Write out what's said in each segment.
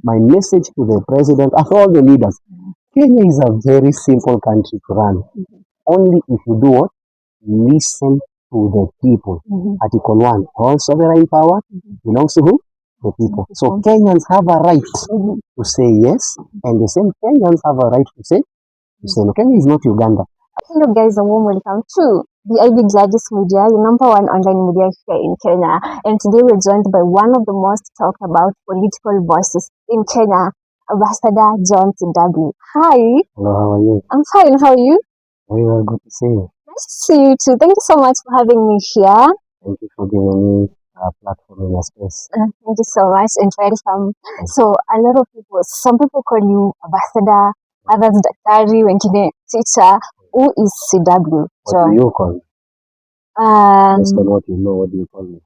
my message to the president and all the leaders, Kenya is a very simple country to run. Only if you do what? Listen to the people. Article 1, all sovereign power belongs to who? The people. So Kenyans have a right to say yes, and the same Kenyans have a right to say no. Kenya is not Uganda. Hello guys, a warm welcome to the Ivy Gladys Media, your number one online media here in Kenya. And today we're joined by one of the most talked about political voices in Kenya, Ambassador John W. Hi. Hello, how are you? I'm fine, how are you? Very well, good to see you. Nice to see you too. Thank you so much for having me here. Thank you for giving me a platform in your space. Thank you so much and welcome. So a lot of people, some people call you Ambassador, others Daktari, wengine teacher. Who is CW? What do you call me? Based on what you know, what do you call me?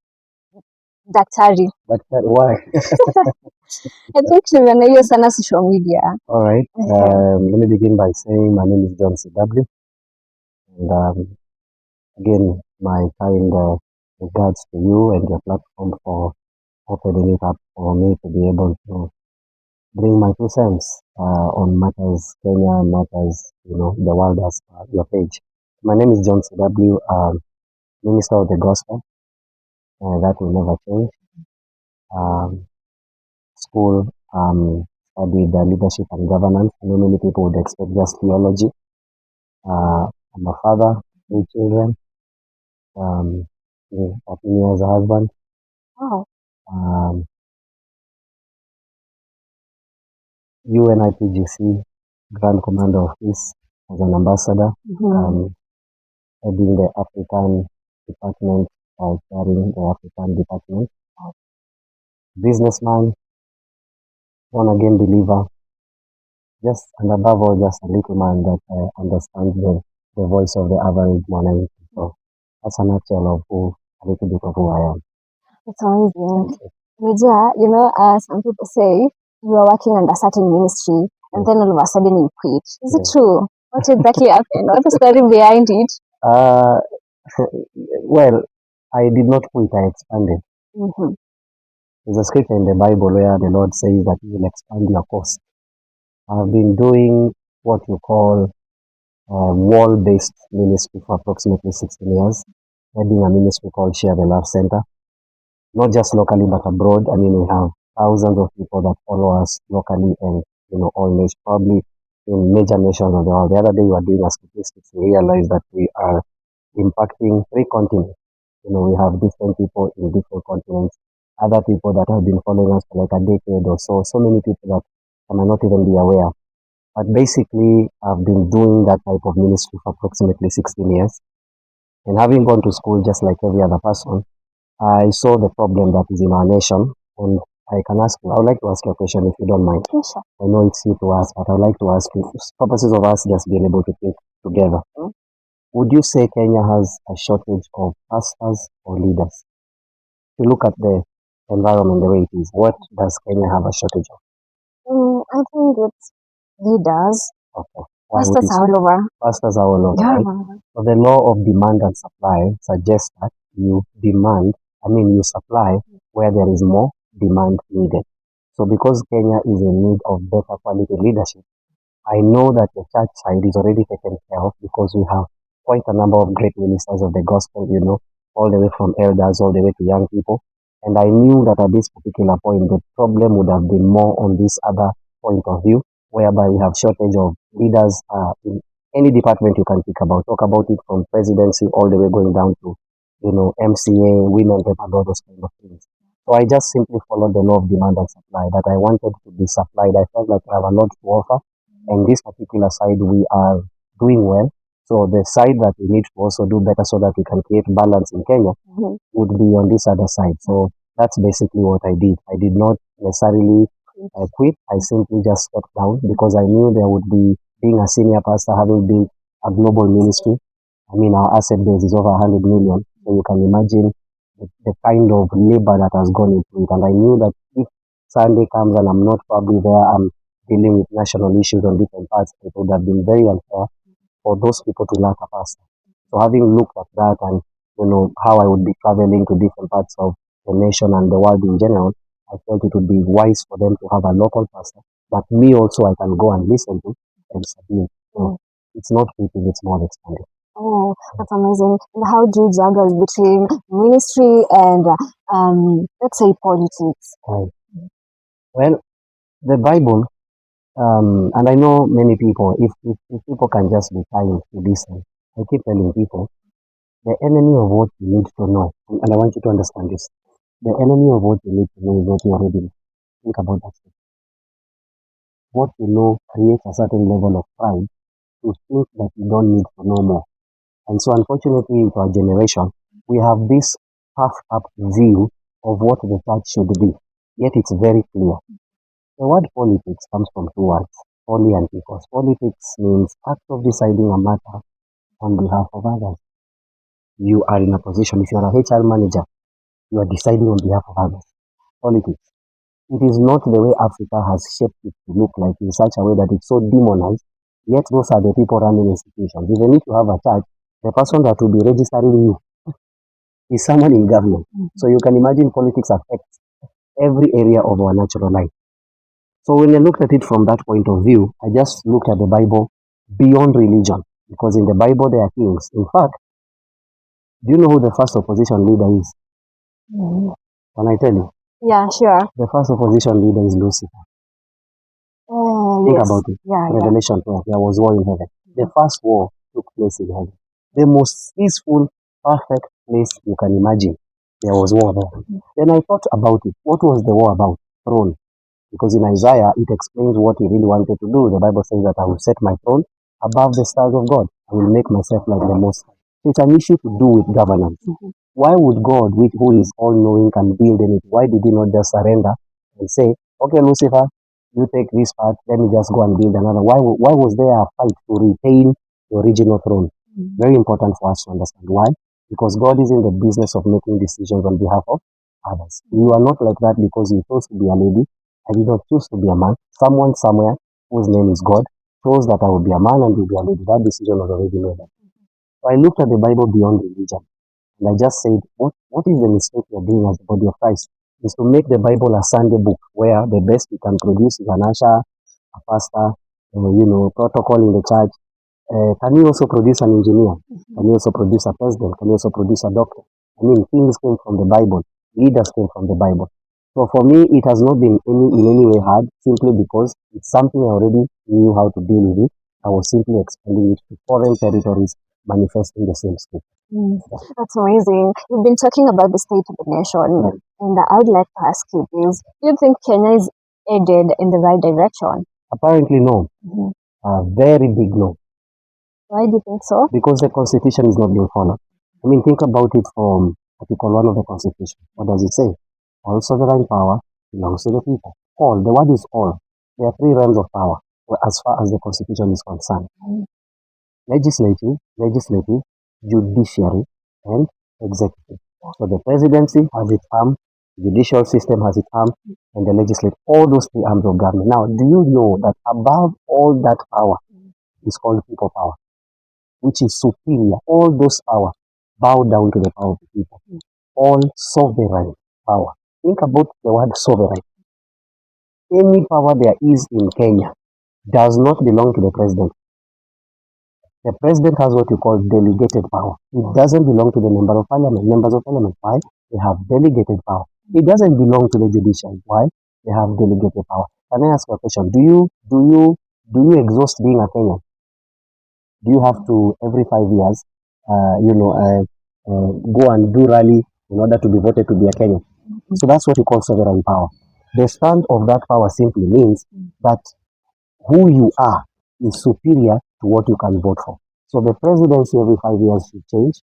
Daktari. Daktari, why? I think you're sana social media. All right. Let me begin by saying my name is John CW. And again, my kind regards to you and your platform for opening it up for me to be able to bring my 2 cents on matters Kenya, matters, the world as your page. My name is John CW, Minister of the Gospel. That will never change. School, studied leadership and governance. I know many people would expect just theology. I'm a father, 3 children, 14 years a husband. Wow. UNIPGC, Grand Commander of Peace, as an ambassador, heading the African department, chairing the African department. Businessman, born again believer, just and above all, just a little man that understands the voice of the average man. So that's a nutshell of a little bit of who I am. That's amazing. Some people say you are working under a certain ministry and then all of a sudden you quit. Is it true? What exactly happened? What's the story behind it? Well, I did not quit, I expanded. There's a scripture in the Bible where the Lord says that He will expand your coast. I've been doing what you call wall-based ministry for approximately 16 years, heading a ministry called Share the Love Center. Not just locally, but abroad. I mean, we have thousands of people that follow us locally and, all nations, probably in major nations of the world. The other day we were doing a statistics, we realized that we are impacting 3 continents. We have different people in different continents, other people that have been following us for like a decade or so, so many people that I might not even be aware. But basically, I've been doing that type of ministry for approximately 16 years. And having gone to school just like every other person, I saw the problem that is in our nation, and I would like to ask you a question if you don't mind. Yes, sir. I know it's you to ask, but I'd like to ask you, for purposes of us just being able to think together. Would you say Kenya has a shortage of pastors or leaders? To look at the environment the way it is, what does Kenya have a shortage of? I think it's leaders. Okay. Pastors are all over. Pastors are all over, Yeah. right? So the law of demand and supply suggests that you supply where there is more demand needed. So because Kenya is in need of better quality leadership, I know that the church side is already taken care of because we have quite a number of great ministers of the gospel, all the way from elders all the way to young people. And I knew that at this particular point, the problem would have been more on this other point of view, whereby we have shortage of leaders in any department you can think about. Talk about it from presidency all the way going down to, MCA, women rep, and all those kind of things. So I just simply followed the law of demand and supply, that I wanted to be supplied. I felt like I have a lot to offer. And this particular side, we are doing well. So the side that we need to also do better so that we can create balance in Kenya would be on this other side. So that's basically what I did. I did not necessarily quit. I simply just stepped down because I knew there would be, being a senior pastor, having been a global ministry. I mean, our asset base is over 100 million. So you can imagine the kind of labor that has gone into it. And I knew that if Sunday comes and I'm not probably there, I'm dealing with national issues on different parts, it would have been very unfair for those people to lack a pastor. So having looked at that and, how I would be traveling to different parts of the nation and the world in general, I felt it would be wise for them to have a local pastor that me also I can go and listen to and submit. So it's not fitting, it's more expanded. Oh, that's amazing. And how do you juggle between ministry and, let's say, politics? Right. Well, the Bible, and I know many people, if people can just be kind to listen, I keep telling people, the enemy of what you need to know, and I want you to understand this, the enemy of what you need to know is what you already know. Think about that. What you know creates a certain level of pride to think that you don't need to know more. And so, unfortunately, in our generation, we have this half-up view of what the church should be. Yet it's very clear. The word politics comes from two words, poly and because. Politics means act of deciding a matter on behalf of others. You are in a position, if you are a HR manager, you are deciding on behalf of others. Politics. It is not the way Africa has shaped it to look like in such a way that it's so demonized, yet those are the people running institutions. Even if you have a church, the person that will be registering you is someone in government. So you can imagine politics affects every area of our natural life. So when I looked at it from that point of view, I just looked at the Bible beyond religion. Because in the Bible there are kings. In fact, do you know who the first opposition leader is? Can I tell you? Yeah, sure. The first opposition leader is Lucifer. Oh, Think yes. about it. Yeah, yeah. Revelation 12, there was war in heaven. The first war took place in heaven. The most peaceful, perfect place you can imagine. There was war there. Then I thought about it. What was the war about? Throne. Because in Isaiah, it explains what he really wanted to do. The Bible says that I will set my throne above the stars of God. I will make myself like the Most High. So it's an issue to do with governance. Why would God, who is all-knowing, can build anything? Why did he not just surrender and say, okay, Lucifer, you take this part, let me just go and build another? Why was there a fight to retain the original throne? Very important for us to understand. Why? Because God is in the business of making decisions on behalf of others. You are not like that because you chose to be a lady. I did not choose to be a man. Someone somewhere whose name is God chose that I will be a man and will be a lady. That decision was already made. So I looked at the Bible beyond religion. And I just said, what is the mistake we're doing as the body of Christ? Is to make the Bible a Sunday book where the best we can produce is an usher, a pastor, protocol in the church. Can you also produce an engineer? Can you also produce a president? Can you also produce a doctor? I mean, things came from the Bible. Leaders came from the Bible. So for me, it has not been in any way hard, simply because it's something I already knew how to deal with it. I was simply expanding it to foreign territories, manifesting the same script. That's amazing. You've been talking about the state of the nation, Right. and I would like to ask you this. Do you think Kenya is headed in the right direction? Apparently, no. A very big no. Why do you think so? Because the constitution is not being followed. I mean, think about it from Article 1 of the constitution. What does it say? All sovereign power belongs to the people. All, the word is all. There are three realms of power as far as the constitution is concerned. Legislative, judiciary, and executive. So the presidency has its arm, the judicial system has its arm, and the legislative, all those three arms of government. Now, do you know that above all that power is called people power, which is superior? All those power bow down to the power of the people. All sovereign power. Think about the word sovereign. Any power there is in Kenya does not belong to the president. The president has what you call delegated power. It doesn't belong to the member of parliament. Members of parliament, why? They have delegated power. It doesn't belong to the judiciary. Why? They have delegated power. Can I ask you a question? Do you exhaust being a Kenyan? Do you have to every 5 years, go and do rally in order to be voted to be a Kenyan? So that's what you call sovereign power. The stand of that power simply means that who you are is superior to what you can vote for. So the presidency every 5 years should change,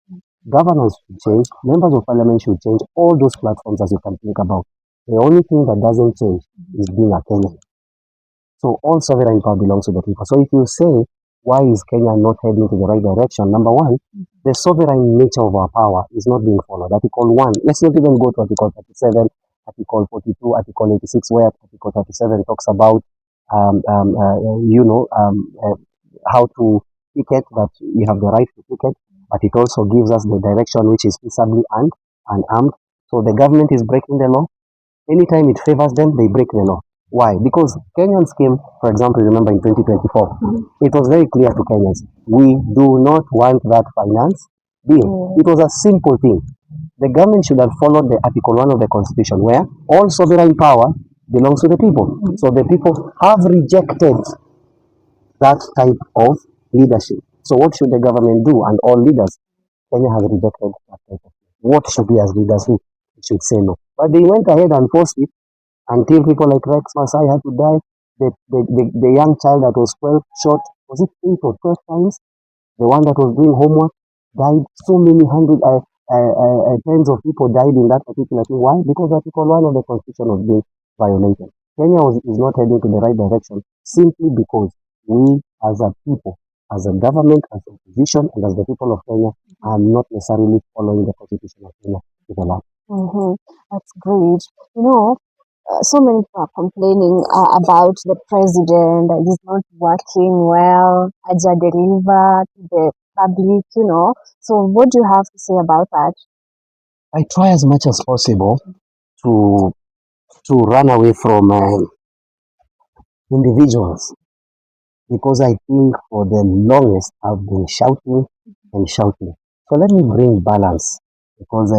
governors should change, members of parliament should change, all those platforms as you can think about. The only thing that doesn't change is being a Kenyan. So all sovereign power belongs to the people. So if you say, why is Kenya not heading to the right direction? Number one, the sovereign nature of our power is not being followed. Article 1, let's not even go to Article 37, Article 42, Article 86, where Article 37 talks about how to picket, that you have the right to picket, but it also gives us the direction which is peaceably and unarmed. So the government is breaking the law. Anytime it favors them, they break the law. Why? Because Kenyans came, for example, remember in 2024, it was very clear to Kenyans, we do not want that finance bill. It was a simple thing. The government should have followed the Article 1 of the Constitution, where all sovereign power belongs to the people. So the people have rejected that type of leadership. So what should the government do? And all leaders, Kenya has rejected that type of leadership. What should we as leaders do? We should say no. But they went ahead and forced it until people like Rex Masai had to die. The young child that was 12 shot, was it 8 or 12 times? The one that was doing homework died. So many tens of people died in that particular thing. Why? Because Article 1 of the Constitution was being violated. Kenya is not heading to the right direction simply because we as a people, as a government, as a opposition, and as the people of Kenya are not necessarily following the Constitution of Kenya to the law. That's great. So many people are complaining about the president that he's not working well, Aja deliver to the public, So what do you have to say about that? I try as much as possible to run away from individuals, because I think for the longest I've been shouting and shouting. So let me bring balance, because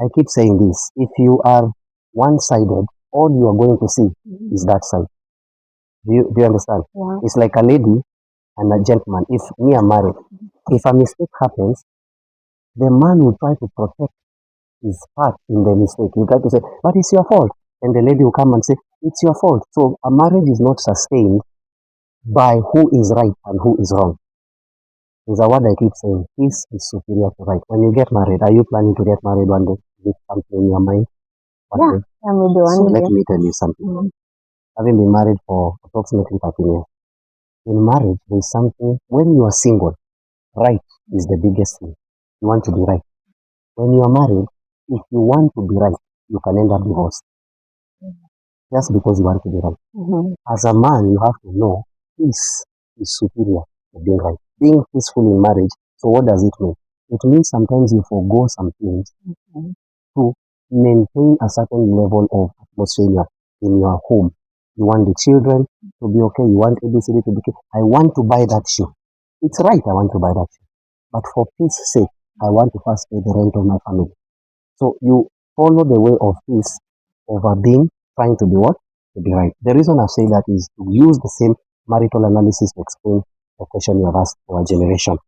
I keep saying this. If you are one-sided, all you are going to see is that side. Do you understand? Yeah. It's like a lady and a gentleman. If me are married, if a mistake happens, the man will try to protect his part in the mistake. He will try to say, but it's your fault. And the lady will come and say, it's your fault. So a marriage is not sustained by who is right and who is wrong. There's a word I keep saying, peace is superior to right. When you get married, are you planning to get married one day? Is it something in your mind? Yeah, maybe one so day. let me tell you something. Having been married for approximately 13 years, in marriage, there's something, when you are single, right is the biggest thing. You want to be right. When you are married, if you want to be right, you can end up divorced. Just because you want to be right. As a man, you have to know peace is superior to being right. Being peaceful in marriage, so what does it mean? It means sometimes you forego some things to maintain a certain level of atmosphere in your home. You want the children to be okay. You want ABCD to be okay. I want to buy that shoe. It's right, I want to buy that shoe. But for peace sake, I want to first pay the rent of my family. So you follow the way of peace over trying to be what? To be right. The reason I say that is to use the same marital analysis to explain the question you have asked for a generation.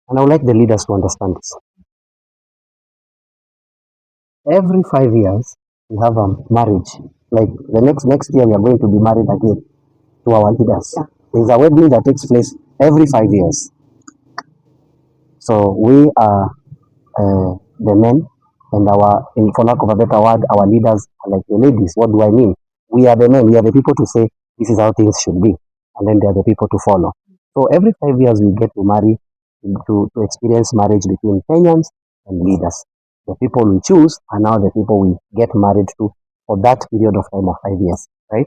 And I would like the leaders to understand this. Every 5 years, we have a marriage. Like the next year, we are going to be married again to our leaders. Yeah. There's a wedding that takes place every 5 years. So we are the men, and for lack of a better word, our leaders are like the ladies. What do I mean? We are the men. We are the people to say this is how things should be, and then they are the people to follow. So every 5 years, we get to marry, to experience marriage between Kenyans and leaders. The people we choose are now the people we get married to for that period of time of 5 years, right?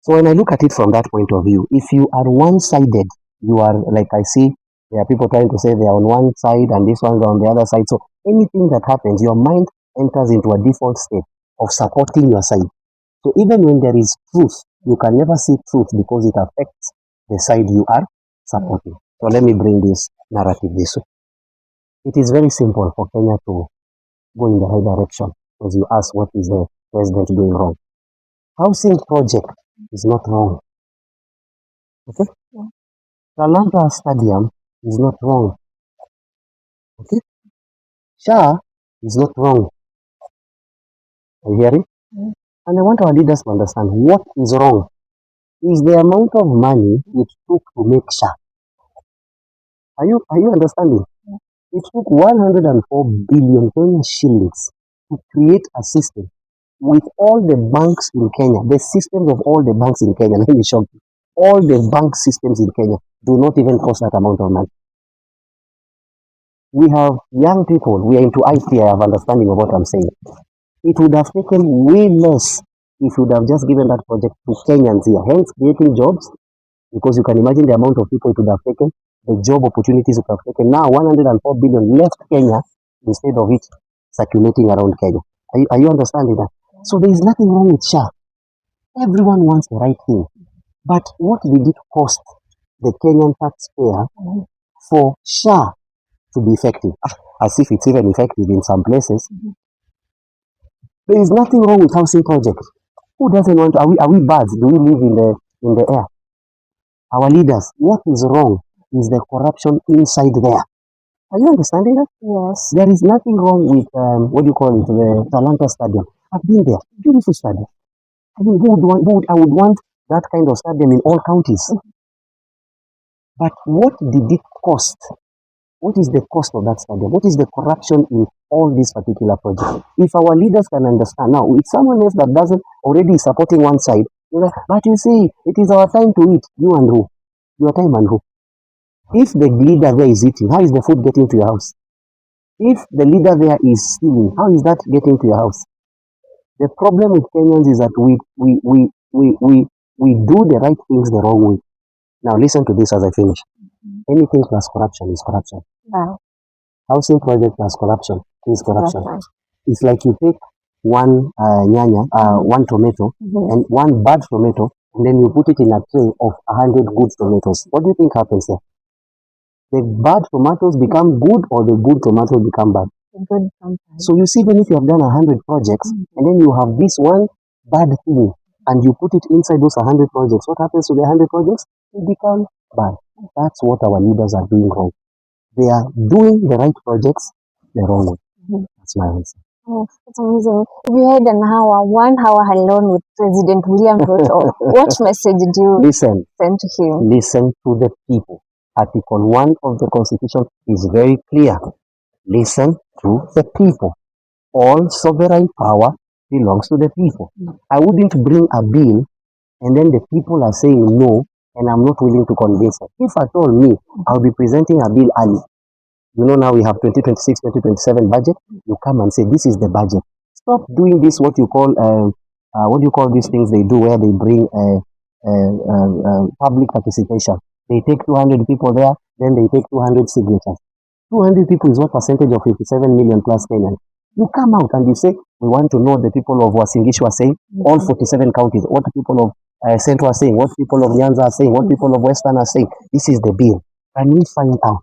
So when I look at it from that point of view, if you are one-sided, you are like I see there are people trying to say they are on one side and this one's on the other side. So anything that happens, your mind enters into a default state of supporting your side. So even when there is truth, you can never see truth because it affects the side you are supporting. So let me bring this narrative this way. It is very simple for Kenya to go in the right direction, because you ask what is the president doing wrong. Housing project is not wrong. Okay? Yeah. Talanta Stadium is not wrong. Okay? SHA is not wrong. Are you hearing? Mm. And I want our leaders to understand what is wrong is the amount of money it took to make SHA. Are you understanding? Yeah. It took 104 billion Kenyan shillings to create a system with all the banks in Kenya, the systems of all the banks in Kenya. Let me show you. All the bank systems in Kenya do not even cost that amount of money. We have young people, we are into IT, I have understanding of what I'm saying. It would have taken way less if you would have just given that project to Kenyans here, hence creating jobs, because you can imagine the amount of people it would have taken, the job opportunities it would have taken. Now 104 billion left Kenya instead of it circulating around Kenya. Are you understanding that? So there is nothing wrong with SHA. Everyone wants the right thing. But what did it cost the Kenyan taxpayer for SHA to be effective? As if it's even effective in some places. There is nothing wrong with housing projects. Who doesn't want to? Are we birds? Do we live in the air? Our leaders, what is wrong is the corruption inside there. Are you understanding that? Yes. There is nothing wrong with, what do you call it, the Talanta Stadium. I've been there. Beautiful stadium. I mean, I would want that kind of stadium in all counties. But what did it cost? What is the cost of that stadium? What is the corruption in all these particular projects? If our leaders can understand now, if someone else that doesn't already is supporting one side, but you see, it is our time to eat. You and who? Your time and who? If the leader there is eating, how is the food getting to your house? If the leader there is stealing, how is that getting to your house? The problem with Kenyans is that we do the right things the wrong way. Now listen to this as I finish. Anything plus corruption is corruption. Wow. Housing project plus corruption is corruption. It's like you take one one tomato and one bad tomato, and then you put it in a tray of 100 good tomatoes. What do you think happens there? The bad tomatoes become good, or the good tomatoes become bad? Good sometimes. So you see, even if you have done 100 projects, and then you have this one bad thing, and you put it inside those 100 projects, what happens to the 100 projects? They become bad. That's what our leaders are doing wrong. They are doing the right projects the wrong way. That's my answer. Oh, that's amazing. We had 1 hour alone with President William Ruto. What message did you send to him? Listen to the people. Article 1 of the Constitution is very clear. Listen to the people. All sovereign power belongs to the people. I wouldn't bring a bill and then the people are saying no, and I'm not willing to convince them. If at all me, I'll be presenting a bill early. You know, now we have 2026, 2027 budget. You come and say, this is the budget. Stop doing this, what do you call these things they do where they bring public participation. They take 200 people there, then they take 200 signatures. 200 people is what percentage of 57 million plus Kenyans? You come out and you say, we want to know the people of Wasingishu are saying, all 47 counties, what the people of Central are saying, what people of Nyanza are saying, what people of Western are saying. This is the bill. Can we find out?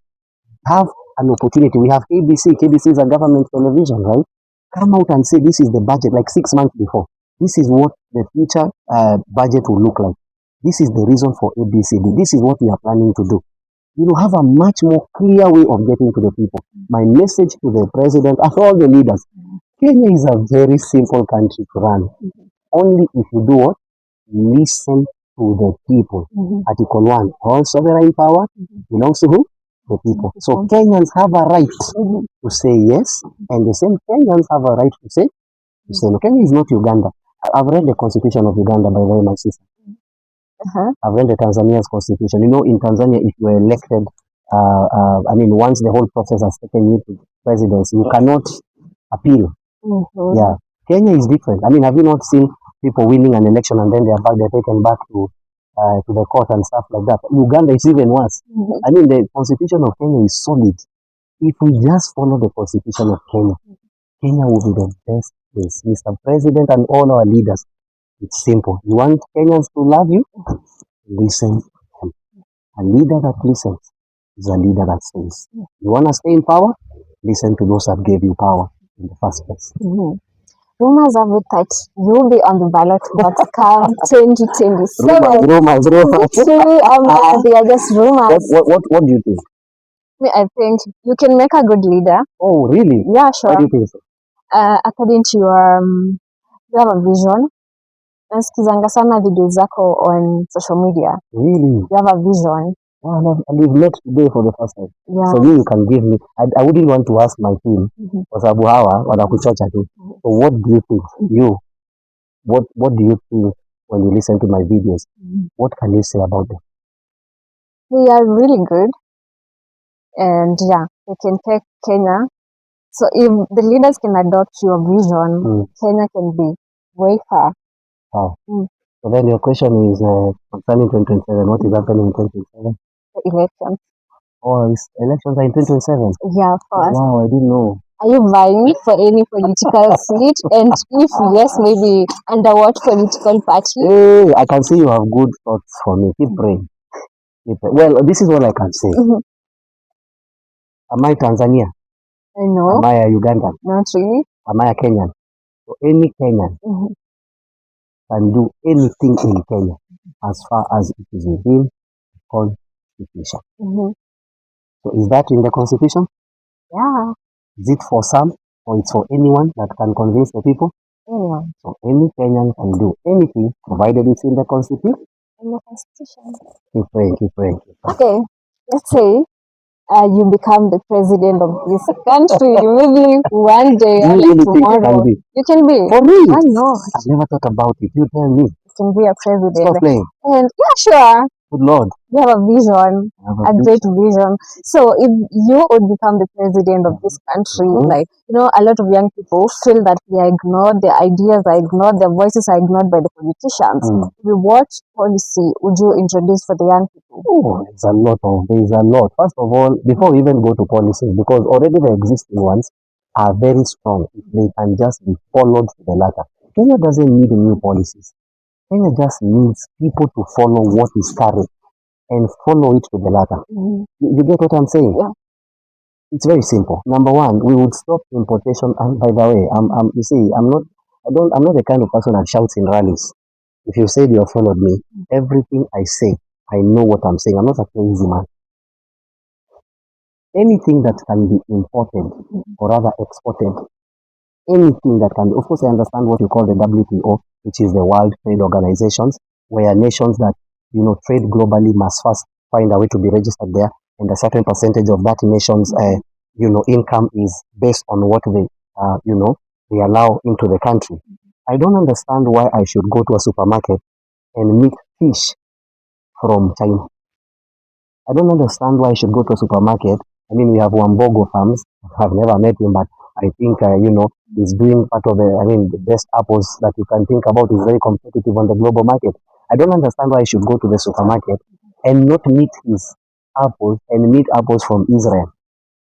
Have an opportunity. We have KBC. KBC is a government television, right? Come out and say, this is the budget, like 6 months before. This is what the future budget will look like. This is the reason for ABCD. This is what we are planning to do. You know, have a much more clear way of getting to the people. My message to the president and all the leaders, Kenya is a very simple country to run. Only if you do what? Listen to the people. Article 1, all sovereign power belongs to who? The people. So Kenyans have a right to say yes, and the same Kenyans have a right to say no. Kenya is not Uganda. I've read the constitution of Uganda, by the way, my sister. I've read the Tanzania's constitution. You know, in Tanzania, if you are elected, once the whole process has taken you to presidency, you cannot appeal. Yeah. Kenya is different. I mean, have you not seen people winning an election and then they're taken back to the court and stuff like that? Uganda is even worse. I mean, the constitution of Kenya is solid. If we just follow the constitution of Kenya, Kenya will be the best place. Mr. President and all our leaders, it's simple. You want Kenyans to love you? Listen to them. A leader that listens is a leader that stays. You want to stay in power? Listen to those that gave you power in the first place. Rumors have it that you'll be on the ballot but come 2027. Rumors. They are just rumors. What do you think? I think you can make a good leader. Oh, really? Yeah, sure. Why do you think so? According to your, you have a vision. Nasikizanga sana video zako on social media. Really? You have a vision. Oh, and we've met today for the first time. Yeah. So you can give me, I wouldn't want to ask my team, kwa sababu hawa wanakuchocha tu. So what do you think? What do you think when you listen to my videos? What can you say about them? They are really good. And yeah, they can take Kenya. So if the leaders can adopt your vision, Kenya can be way far. Wow. So then your question is concerning 2027. What is happening in 2027? The elections. Oh, elections are in 2027? Yeah, of course. Wow, I didn't know. Are you vying for any political seat? And if yes, maybe under what political party? Hey, I can see you have good thoughts for me. Keep praying. Keep praying. Well, this is what I can say. Mhm. Am I Tanzania? No, Am I a Ugandan? not really. Am I a Kenyan? So any Kenyan Mhm. can do anything in Kenya as far as it is within the constitution. Mhm. So is that in the constitution? Yeah, Is it for some or it's for anyone that can convince the people? anyone So any Kenyan can do anything provided it's in the constitution. in the constitution. Keep praying, keep praying. Keep praying. Okay, let's say you become the president of this country. Maybe one day Do or you like really think I can tomorrow. be? You can be. For me? Why not? I've never thought about it. You tell me. You can be a president. Stop playing. And yeah, sure. Good Lord. You have a vision, I have a great vision. So if you would become the president of this country, Mhm. like, a lot of young people feel that they are ignored, their ideas are ignored, their voices are ignored by the politicians. Mm. What policy would you introduce for the young people? Oh, there's a lot. First of all, before we even go to policies, because already the existing ones are very strong. They can just be followed to the latter. Kenya doesn't need new policies. Kenya just needs people to follow what is current and follow it to the latter. Mhm. You get what I'm saying? Yeah. It's very simple. Number one, we would stop importation. And by the way, you see, I'm not the kind of person that shouts in rallies. If you said you have followed me, everything I say, I know what I'm saying. I'm not a crazy man. Anything that can be imported or rather exported, anything that can, of course, I understand what you call the WTO, which is the World Trade Organizations, where nations that, trade globally must first find a way to be registered there, and a certain percentage of that nation's, income is based on what they allow into the country. I don't understand why I should go to a supermarket and meet fish from China. I don't understand why I should go to a supermarket. I mean, we have Wambogo farms. I've never met him, but I think, he's doing part of the best apples that you can think about. Is very competitive on the global market. I don't understand why I should go to the supermarket and not meet his apples and meet apples from Israel.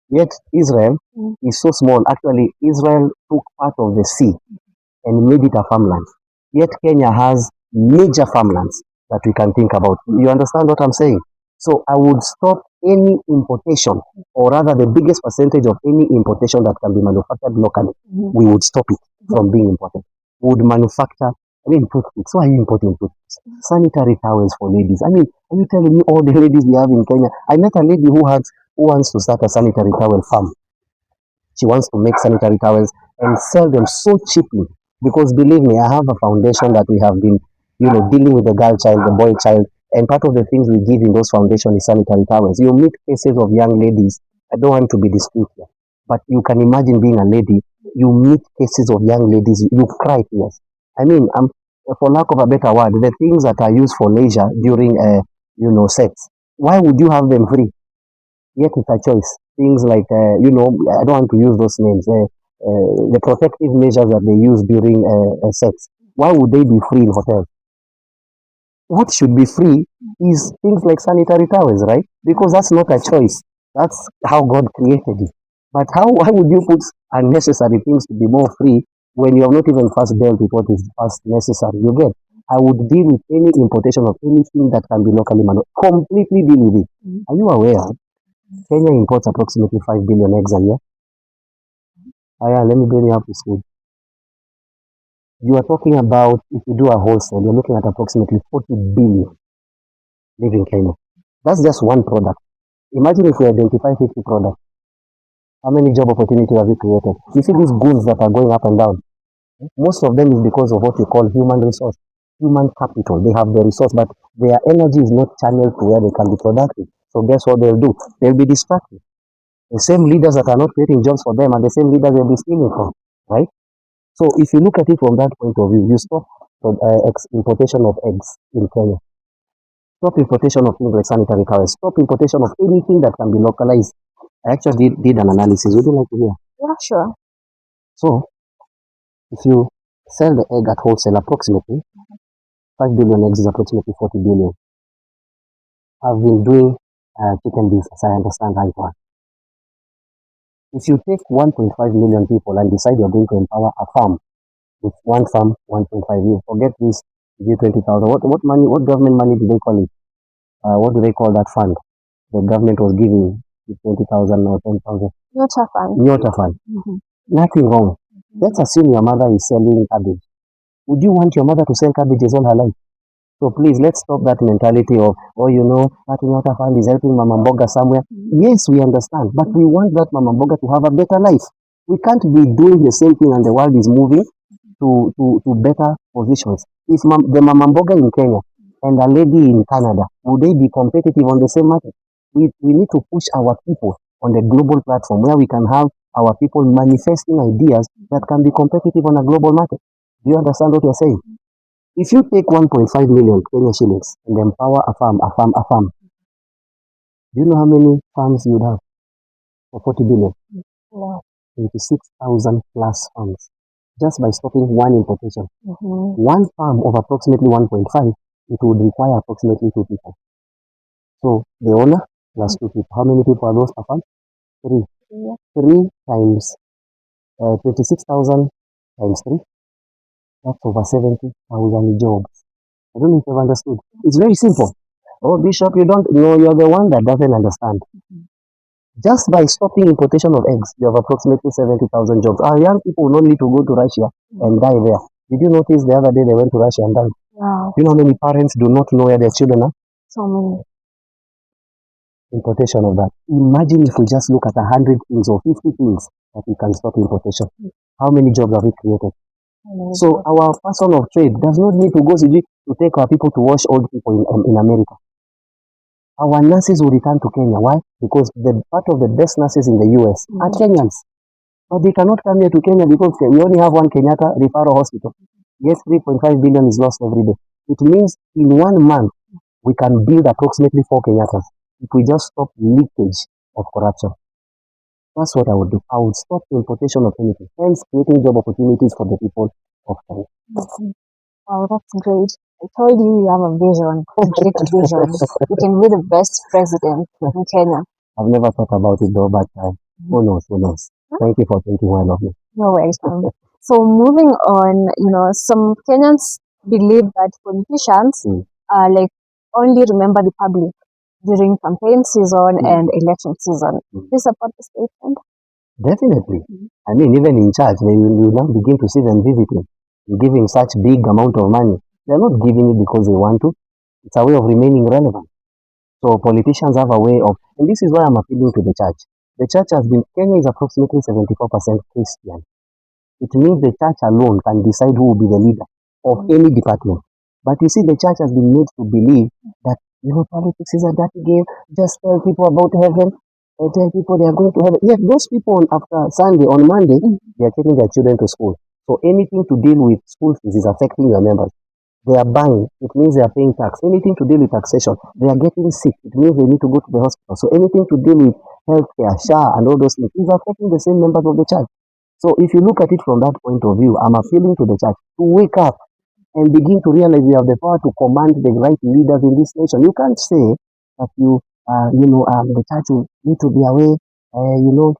Yet Israel is so small. Actually, Israel took part of the sea and made it a farmland. Yet Kenya has major farmlands that we can think about. You understand what I'm saying? So I would stop any importation, or rather the biggest percentage of any importation that can be manufactured locally, we would stop it from being imported. We would manufacture, toothpicks. Why are you importing toothpicks? Sanitary towels for ladies. Are you telling me all the ladies we have in Kenya? I met a lady who wants to start a sanitary towel farm. She wants to make sanitary towels and sell them so cheaply. Because believe me, I have a foundation that we have been, dealing with the girl child, the boy child, and part of the things we give in those foundations is sanitary towels. You meet cases of young ladies. I don't want to be discreet here, but you can imagine being a lady. You meet cases of young ladies. You cry tears. For lack of a better word, the things that are used for leisure during, sex. Why would you have them free? Yet it's a choice. Things like, I don't want to use those names. The protective measures that they use during sex. Why would they be free in hotels? What should be free is things like sanitary towels, right? Because that's not a choice. That's how God created it. But why would you put unnecessary things to be more free when you have not even first dealt with what is first necessary? You get? I would deal with any importation of anything that can be locally manufactured. Completely deal with it. Are you aware Kenya imports approximately 5 billion eggs a year? Yeah, let me bring you up to speed. You are talking about, if you do a wholesale, you're looking at approximately 40 billion leaving Kenya. That's just one product. Imagine if we identify 50 products. How many job opportunities have you created? You see these goods that are going up and down. Most of them is because of what we call human resource, human capital. They have the resource, but their energy is not channeled to where they can be productive. So guess what they'll do? They'll be distracted. The same leaders that are not creating jobs for them are the same leaders they'll be stealing from, right? So if you look at it from that point of view, you stop importation of eggs in Kenya. Stop importation of things like sanitary towels. Stop importation of anything that can be localized. I actually did an analysis. Would you like to hear? Yeah, sure. So if you sell the egg at wholesale, approximately 5 billion eggs is approximately 40 billion. I've been doing chicken business. I understand how it works. If you take 1.5 million people and decide you're going to empower a farm with one farm, 1.5 years, forget this, give 20,000. What money? What government money do they call it? What do they call that fund? The government was giving 20,000 or 10,000. Water fund. Water fund. Nothing wrong. Let's assume your mother is selling cabbage. Would you want your mother to sell cabbages all her life? So please, let's stop that mentality of, oh, that water fund is helping Mama Mboga somewhere. Yes, we understand, but we want that Mama Mboga to have a better life. We can't be doing the same thing and the world is moving to better positions. If the Mama Mboga in Kenya and a lady in Canada, would they be competitive on the same market? We need to push our people on the global platform where we can have our people manifesting ideas that can be competitive on a global market. Do you understand what you're saying? If you take 1.5 million Kenya shillings and empower a farm, do you know how many farms you'd have for 40 billion? Wow. 26,000 plus farms. Just by stopping one importation. One farm of approximately 1.5, it would require approximately 2 people. So the owner plus 2 people. How many people are those per farm? 3. 3 times 26,000 times 3. That's over 70,000 jobs. I don't know if you've understood. It's very simple. Oh, Bishop, you don't know, you're the one that doesn't understand. Just by stopping importation of eggs, you have approximately 70,000 jobs. Our young people will not need to go to Russia and die there. Did you notice the other day they went to Russia and died? Wow. You know how many parents do not know where their children are? So many. Importation of that. Imagine if we just look at 100 things or 50 things that we can stop importation. How many jobs have we created? So our person of trade does not need to go to take our people to wash old people in America. Our nurses will return to Kenya. Why? Because the part of the best nurses in the US are Kenyans. But they cannot come here to Kenya because we only have one Kenyatta referral hospital. Yes, 3.5 billion is lost every day. It means in 1 month, we can build approximately 4 Kenyattas if we just stop leakage of corruption. That's what I would do. I would stop the importation of anything, hence creating job opportunities for the people of Kenya. Wow, that's great. I told you you have a vision, a great vision. You can be the best president in Kenya. I've never thought about it though, but who knows? Thank you for thinking well of me. You're welcome. So moving on, some Kenyans believe that politicians only remember the public during campaign season and election season. Do you support the statement? Definitely. I mean, even in church, you now begin to see them visiting, giving such big amount of money. They're not giving it because they want to. It's a way of remaining relevant. So politicians have a way of, and this is why I'm appealing to the church. The church Kenya is approximately 74% Christian. It means the church alone can decide who will be the leader of any department. But you see, the church has been made to believe that, politics is a dirty game. Just tell people about heaven. And tell people they are going to heaven. Yet those people after Sunday, on Monday, they are taking their children to school. So anything to deal with school fees is affecting your members. They are buying, it means they are paying tax. Anything to deal with taxation, they are getting sick. It means they need to go to the hospital. So anything to deal with healthcare, SHA, and all those things is affecting the same members of the church. So if you look at it from that point of view, I'm appealing to the church to wake up and begin to realize we have the power to command the right leaders in this nation. You can't say that the church will need to be away.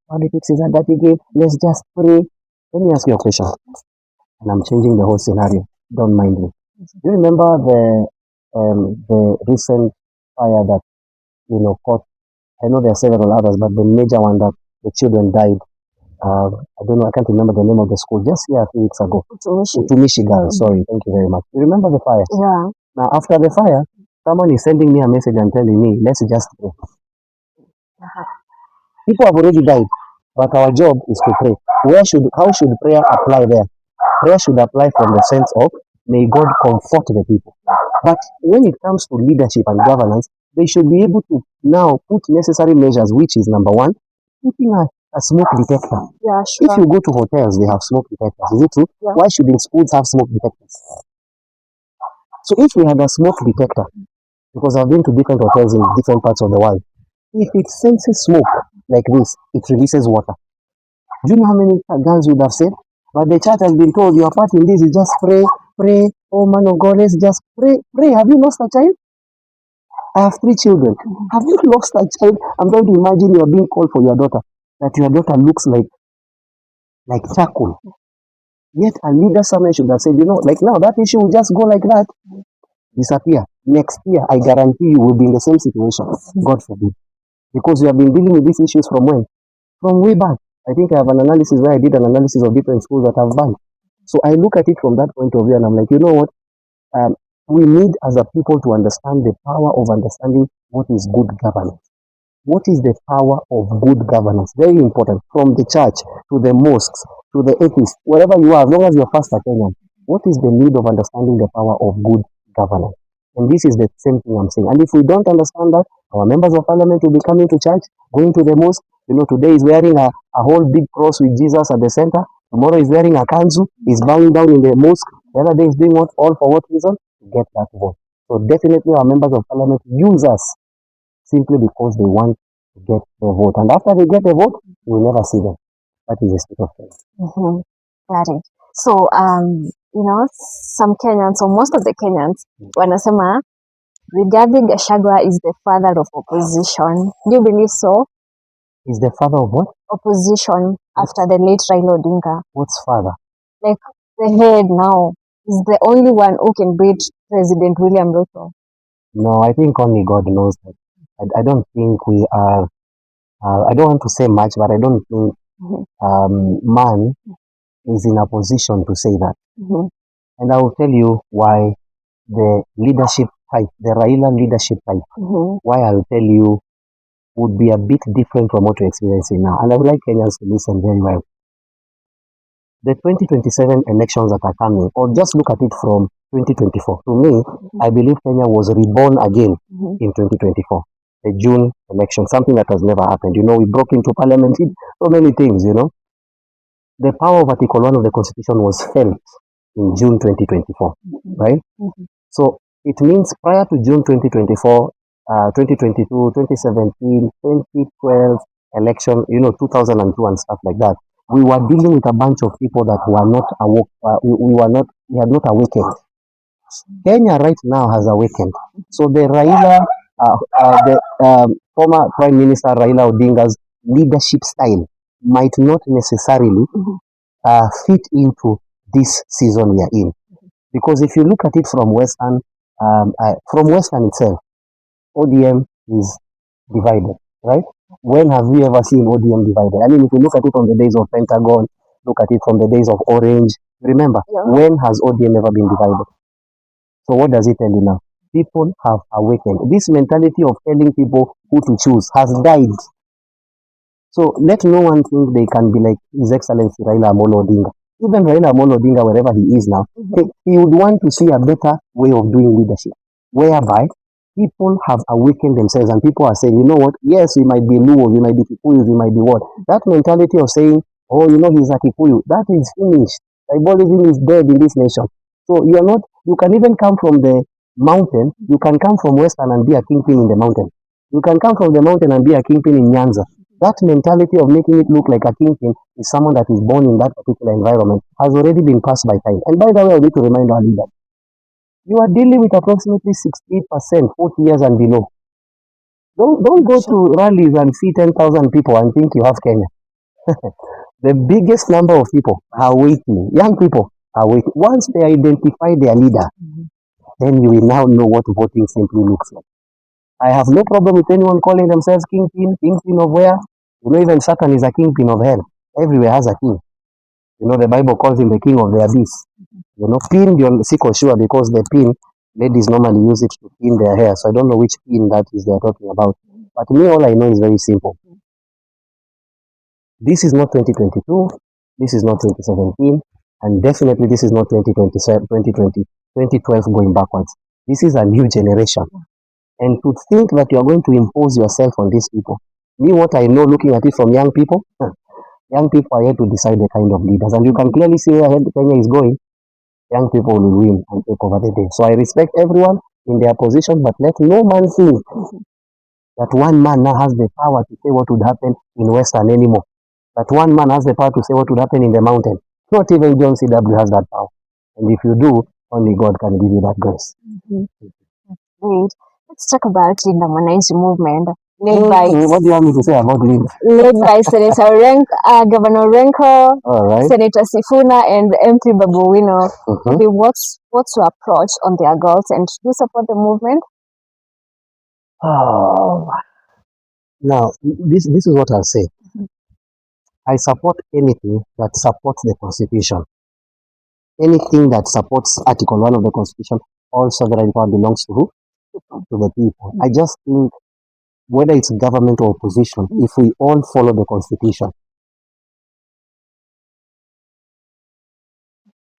Politics is a dirty game. Let's just pray. Let me ask you a question, and I'm changing the whole scenario. Don't mind me. Do you remember the recent fire that caught? I know there are several others, but the major one that the children died. I don't know. I can't remember the name of the school. Just here a few weeks ago. To Michigan. Sorry. Thank you very much. You remember the fire? Yeah. Now after the fire, someone is sending me a message and telling me, let's just pray. People have already died, but our job is to pray. How should prayer apply there? Prayer should apply from the sense of, may God comfort the people. But when it comes to leadership and governance, they should be able to now put necessary measures, which is number one, putting a smoke detector. Yeah, sure. If you go to hotels, they have smoke detectors. Is it true? Yeah. Why shouldn't schools have smoke detectors? So if we had a smoke detector, because I've been to different hotels in different parts of the world, if it senses smoke like this, it releases water. Do you know how many girls would have said? But the church has been told, your part in this is just pray, pray. Oh man of God, let's just pray, pray. Have you lost a child? I have 3 children. Have you lost a child? I'm trying to imagine you are being called for your daughter. that your daughter looks like charcoal. Yet a leader somewhere should have said, like now that issue will just go like that, disappear. Next year, I guarantee you will be in the same situation. God forbid. Because we have been dealing with these issues from when? From way back. I think I have an analysis where I did an analysis of different schools that have banned. So I look at it from that point of view and I'm like, you know what? Um, we need as a people to understand the power of understanding what is good governance. What is the power of good governance? Very important. From the church to the mosques to the atheists, wherever you are, as long as you're pastor Kenyan, what is the need of understanding the power of good governance? And this is the same thing I'm saying. And if we don't understand that, our members of parliament will be coming to church, going to the mosque. Today is wearing a whole big cross with Jesus at the center. Tomorrow is wearing a kanzu, is bowing down in the mosque. The other day is doing what? All for what reason? To get that vote. So definitely our members of parliament use us simply because they want to get the vote. And after they get the vote, you will never see them. That is the state of things. Mm-hmm. Got it. So, some Kenyans, or most of the Kenyans, wanasema Rigathi Gachagua is the father of opposition. Do you believe so? Is the father of what? Opposition after the late Raila Odinga. What's father? Like the head now is the only one who can beat President William Ruto. No, I think only God knows that. I don't think we are, I don't want to say much, but I don't think man is in a position to say that. And I will tell you why the leadership type, the Raila leadership type, why I'll tell you would be a bit different from what we're experiencing now. And I would like Kenyans to listen very well. The 2027 elections that are coming, or just look at it from 2024. To me, I believe Kenya was reborn again in 2024. The June election, something that has never happened. We broke into parliament, did so many things, The power of Article 1 of the Constitution was felt in June 2024, right? So it means prior to June 2024, 2022, 2017, 2012 election, 2002 and stuff like that, we were dealing with a bunch of people that were not awoke. We had not awakened. Kenya right now has awakened. So the Raila, the former Prime Minister Raila Odinga's leadership style might not necessarily fit into this season we are in. Because if you look at it from Western itself, ODM is divided, right? When have we ever seen ODM divided? I mean, if you look at it from the days of Pentagon, look at it from the days of Orange, remember, when has ODM ever been divided? So what does it tell you now? People have awakened. This mentality of telling people who to choose has died. So let no one think they can be like His Excellency Raila Amolo Odinga. Even Raila Amolo Odinga, wherever he is now, he would want to see a better way of doing leadership, whereby people have awakened themselves and people are saying, you know what, yes, we might be Luo, we might be Kikuyu, we might be what. That mentality of saying, oh, he's a Kikuyu, that is finished. Tribalism is dead in this nation. So you can even come from the mountain, you can come from Western and be a kingpin in the mountain. You can come from the mountain and be a kingpin in Nyanza. That mentality of making it look like a kingpin is someone that is born in that particular environment has already been passed by time. And by the way, I need to remind our leaders, you are dealing with approximately 60%, 40 years and below. Don't go to rallies and see 10,000 people and think you have Kenya. The biggest number of people are waiting. Young people are waiting. Once they identify their leader, then you will now know what voting simply looks like. I have no problem with anyone calling themselves kingpin of where? Even Satan is a kingpin of hell. Everywhere has a king. The Bible calls him the king of the abyss. Pin, you're sure because the pin, ladies normally use it to pin their hair. So I don't know which pin that is they're talking about. But me, all I know is very simple. This is not 2022. This is not 2017. And definitely this is not 2027, 2020, 2012 going backwards. This is a new generation. And to think that you are going to impose yourself on these people. Me, what I know looking at it from young people are here to decide the kind of leaders. And you can clearly see where Kenya is going. Young people will win and take over the day. So I respect everyone in their position, but let no man think that one man now has the power to say what would happen in Western anymore. That one man has the power to say what would happen in the mountain. Not even John C.W. has that power. And if you do, only God can give you that grace. Great. Let's talk about the Mwananchi movement. led by What do you want me to say about lead? led by Governor Renko, All right. Senator Sifuna, and MP Babuino. Mhm. Okay, what's your approach on their goals, and do you support the movement? Oh, now this is what I'll say. I support anything that supports the Constitution. Anything that supports Article 1 of the Constitution, all sovereign power belongs to who? To the people. I just think whether it's government or opposition, if we all follow the Constitution,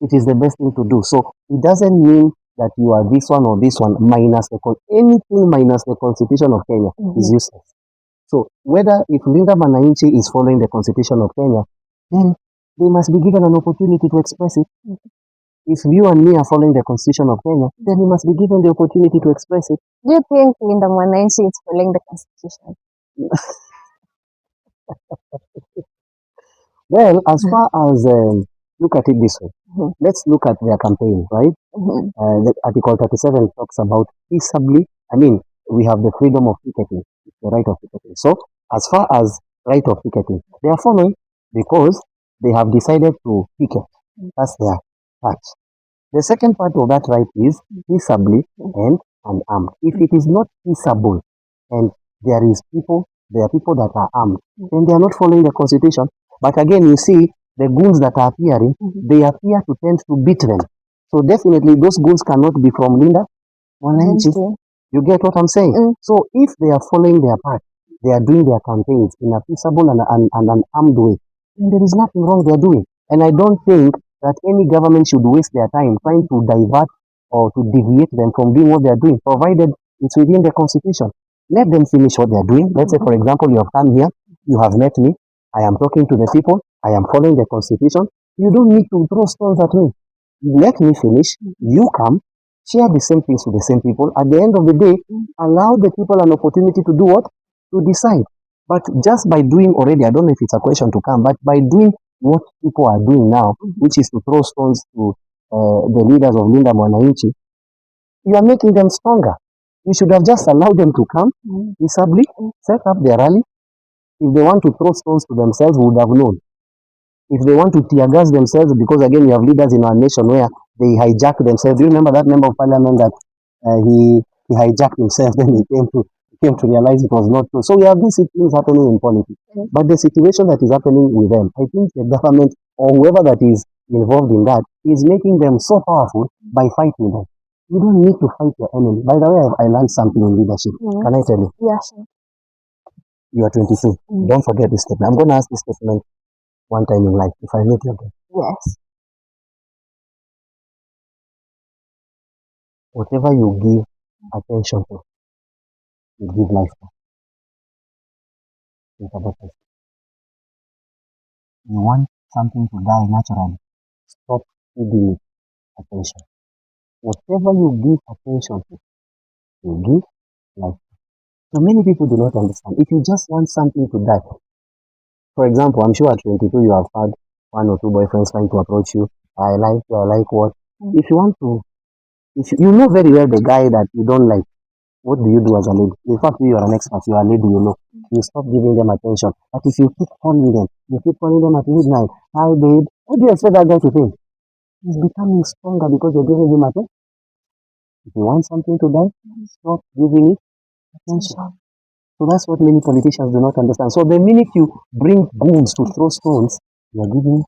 it is the best thing to do. So it doesn't mean that you are this one or this one minus anything minus the Constitution of Kenya is useless. So whether if Linda Mwananchi is following the Constitution of Kenya, then they must be given an opportunity to express it. If you and me are following the Constitution of Kenya, then we must be given the opportunity to express it. Do you think Linda Mwananchi is following the Constitution? Well, as far as look at it this way, let's look at their campaign, right? The Article 37 talks about peaceably. I mean, we have the freedom of picketing, the right of picketing. So, as far as right of picketing, they are following because they have decided to picket. That's their part. The second part of that right is peaceably and unarmed. If it is not peaceable and there are people that are armed, then they are not following the Constitution. But again, you see, the goons that are appearing, they appear to tend to beat them. So definitely those goons cannot be from Linda Mwananchi. You get what I'm saying? So if they are following their part, they are doing their campaigns in a peaceable and an armed way, then there is nothing wrong they are doing. And I don't think that any government should waste their time trying to divert or to deviate them from doing what they are doing, provided it's within the Constitution. Let them finish what they are doing. Let's say, for example, you have come here, you have met me, I am talking to the people, I am following the Constitution. You don't need to throw stones at me. Let me finish, you come, share the same things with the same people. At the end of the day, allow the people an opportunity to do what? To decide. But just by doing already, I don't know if it's a question to come, but by doing what people are doing now, which is to throw stones to the leaders of Linda Mwananchi, you are making them stronger. You should have just allowed them to come peaceably, set up their rally. If they want to throw stones to themselves, we would have known. If they want to tear gas themselves, because again, you have leaders in our nation where they hijack themselves. Do you remember that member of parliament that he hijacked himself, then he came to realize it was not true. So we have these things happening in politics. But the situation that is happening with them, I think the government or whoever that is involved in that is making them so powerful by fighting them. You don't need to fight your enemy. By the way, I learned something in leadership. Can I tell you? Yeah, sure. You are 22. Don't forget this statement. I'm going to ask this statement one time in life if I meet you again. Yes. Whatever you give attention to, you give life to. Think about it. You want something to die naturally. Stop giving it attention. Whatever you give attention to, you give life to. So many people do not understand. If you just want something to die, for example, I'm sure at 22 you have had one or two boyfriends trying to approach you. I like you, I like what. If you want to, if you know very well the guy that you don't like, what do you do as a lady? In fact, you are an expert, you are a lady, you know. You stop giving them attention. But if you keep calling them, you keep calling them at midnight, hi babe, what do you expect that guy to think? He's becoming stronger because you're giving him attention. If you want something to die, stop giving it attention. So that's what many politicians do not understand. So the minute you bring goons to throw stones, you are giving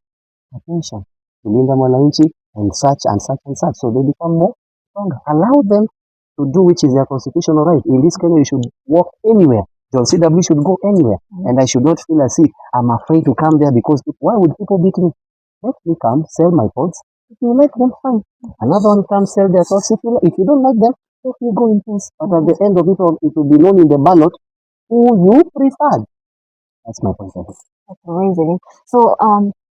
attention to Linda Mwananchi and such and such and such. So they become more stronger. Allow them to do which is their constitutional right. In this case, you should walk anywhere. John C.W. should go anywhere. And I should not feel as if I'm afraid to come there because why would people beat me? Let me come, sell my thoughts. If you like them, fine. Another one comes, sell their thoughts. If you don't like them, let me go in peace. But at the end of it all, it will be known in the ballot who you preferred. That's my point of view. That's amazing. So,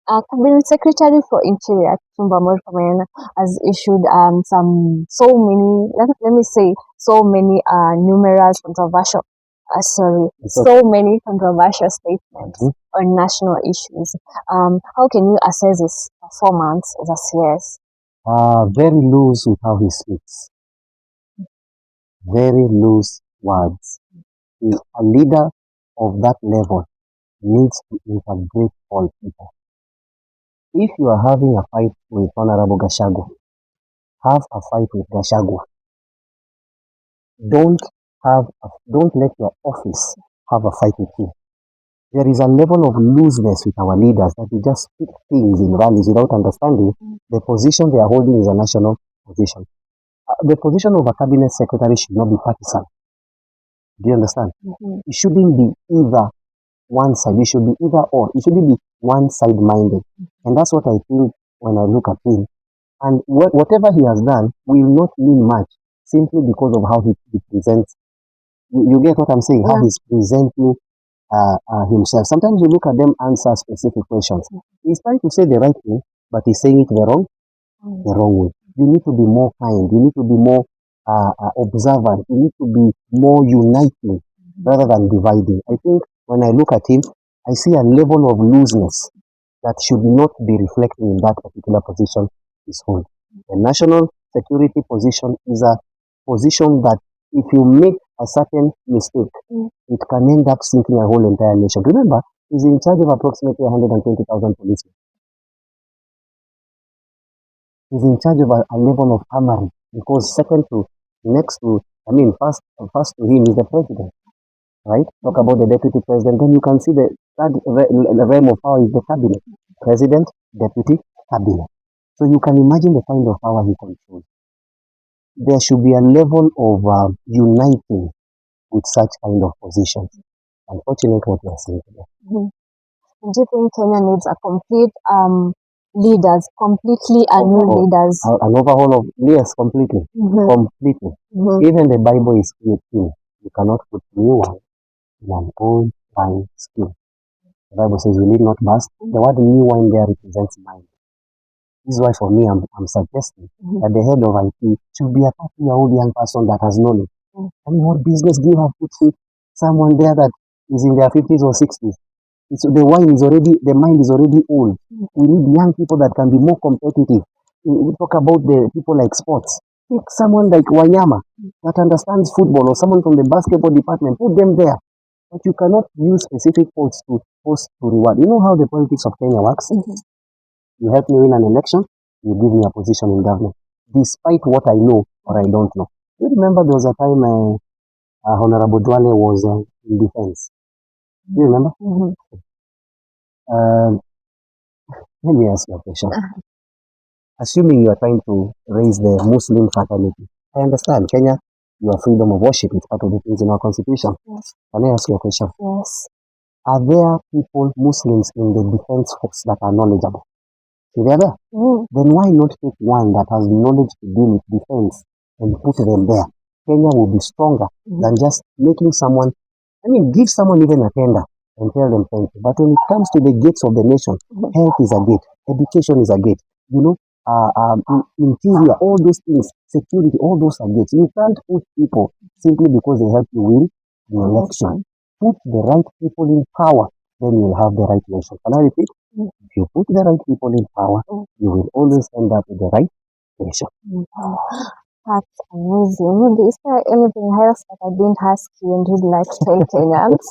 Cabinet Secretary for Interior, Tumba MURKOM, has issued let me say, so many numerous controversial, so many controversial statements on national issues. How can you assess his performance as a CS? Very loose with how he speaks. Very loose words. A leader of that level needs to integrate all people. If you are having a fight with Honorable Gachagua, have a fight with Gachagua. Don't don't let your office have a fight with you. There is a level of looseness with our leaders that we just speak things in rallies without understanding the position they are holding is a national position. The position of a cabinet secretary should not be partisan. Do you understand? It shouldn't be either one side. It should be either or. It shouldn't be one side minded. And that's what I think when I look at him. And whatever he has done will not mean much simply because of how he presents. You get what I'm saying? How he's presenting himself. Sometimes you look at them answer specific questions. He's trying to say the right thing, but he's saying it the wrong way. You need to be more kind. You need to be more observant. You need to be more uniting rather than dividing. I think when I look at him, I see a level of looseness that should not be reflected in that particular position he's holding. The national security position is a position that if you make a certain mistake, it can end up sinking a whole entire nation. Remember, he's in charge of approximately 120,000 policemen. He's in charge of a level of armory because first to him is the president, right? Talk about the deputy president, then you can see the third realm of power is the cabinet. President, deputy, cabinet. So you can imagine the kind of power he controls. There should be a level of uniting with such kind of positions. Unfortunately, what we are seeing today. Do you think Kenya needs a complete completely new leaders? An overhaul of, yes, completely. Completely. Even the Bible is clear. You cannot put new one in an old wine skin. The Bible says we need not burst. The word new wine there represents mind. This is why for me I'm suggesting that the head of IT should be a 30-year-old young person that has knowledge. I mean, what business do you have put someone there that is in their 50s or 60s? The mind is already old. We need young people that can be more competitive. We talk about the people like sports. Take someone like Wanyama that understands football or someone from the basketball department, put them there. But you cannot use specific posts to reward. You know how the politics of Kenya works? You help me win an election, you give me a position in government, despite what I know or I don't know. You remember there was a time Honorable Dwale was in defense. Do you remember? Let me ask you a question. Assuming you are trying to raise the Muslim fraternity, I understand Kenya, your freedom of worship is part of the things in our constitution. Yes. Can I ask you a question? Yes. Are there people, Muslims, in the defense force that are knowledgeable? See, they're there. Then why not take one that has knowledge to deal with defense and put them there? Kenya will be stronger than just making someone, give someone even a tender and tell them thank you. But when it comes to the gates of the nation, health is a gate, education is a gate, interior, all those things, security, all those are gates. You can't put people simply because they help you win the election. Put the right people in power, then you will have the right nation. Can I repeat? If you put the right people in power, you will always end up with the right nation. That's amazing. Is there anything else that I didn't ask you and you'd like to tell Kenyans?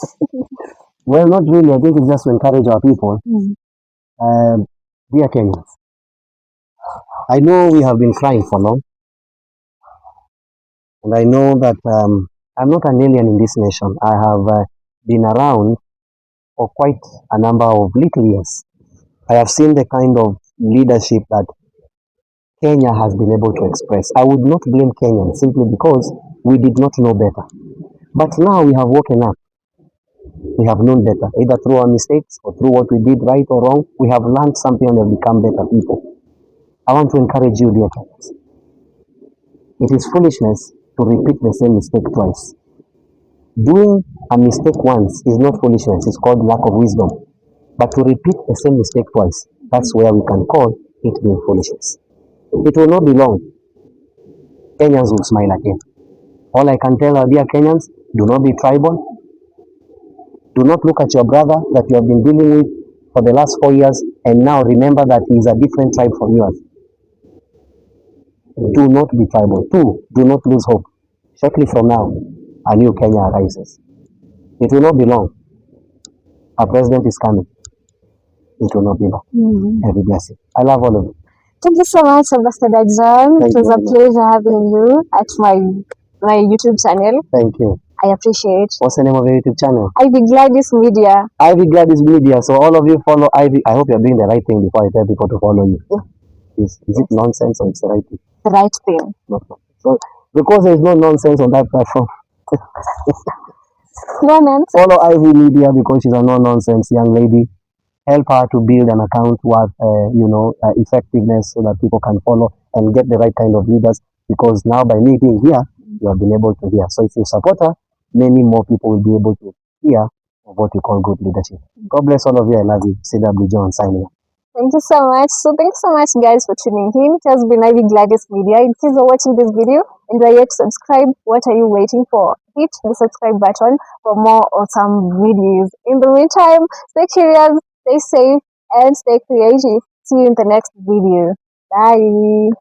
Well, not really. I think it's just to encourage our people. Dear Kenyans, I know we have been crying for long. And I know that I'm not an alien in this nation. I have been around for quite a number of little years. I have seen the kind of leadership that Kenya has been able to express. I would not blame Kenyans simply because we did not know better. But now we have woken up. We have known better, either through our mistakes or through what we did right or wrong. We have learned something and have become better people. I want to encourage you, dear Kenyans. It is foolishness to repeat the same mistake twice. Doing a mistake once is not foolishness, it's called lack of wisdom. But to repeat the same mistake twice, that's where we can call it being foolishness. It will not be long. Kenyans will smile again. All I can tell our dear Kenyans, do not be tribal. Do not look at your brother that you have been dealing with for the last 4 years and now remember that he is a different tribe from yours. Do not be tribal. 2, do not lose hope. Shortly from now, a new Kenya arises. It will not be long. Our president is coming. It will not be long. Every blessing. I love all of you. Thank you so much, Ambassador John. Thank It was you a very much. pleasure having you at my YouTube channel. Thank you. I appreciate. What's the name of your YouTube channel? Ivy Gladys Media. Ivy Gladys Media. So all of you follow Ivy. I hope you're doing the right thing before I tell people to follow you. Is it nonsense or it's the right thing? The right thing. No. So because there's no nonsense on that platform. No nonsense. Follow Ivy Media because she's a no-nonsense young lady. Help her to build an account with, effectiveness so that people can follow and get the right kind of leaders. Because now by me being here, you have been able to hear. So if you support her, many more people will be able to hear of what we call good leadership. God bless all of you. I love you. CW John signing off. Thank you so much. So thanks so much, guys, for tuning in. It has been Ivy Gladys Media. In case you're watching this video and you're yet to subscribe, what are you waiting for? Hit the subscribe button for more awesome videos. In the meantime, stay curious, stay safe, and stay creative. See you in the next video. Bye.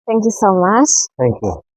Thank you so much. Thank you.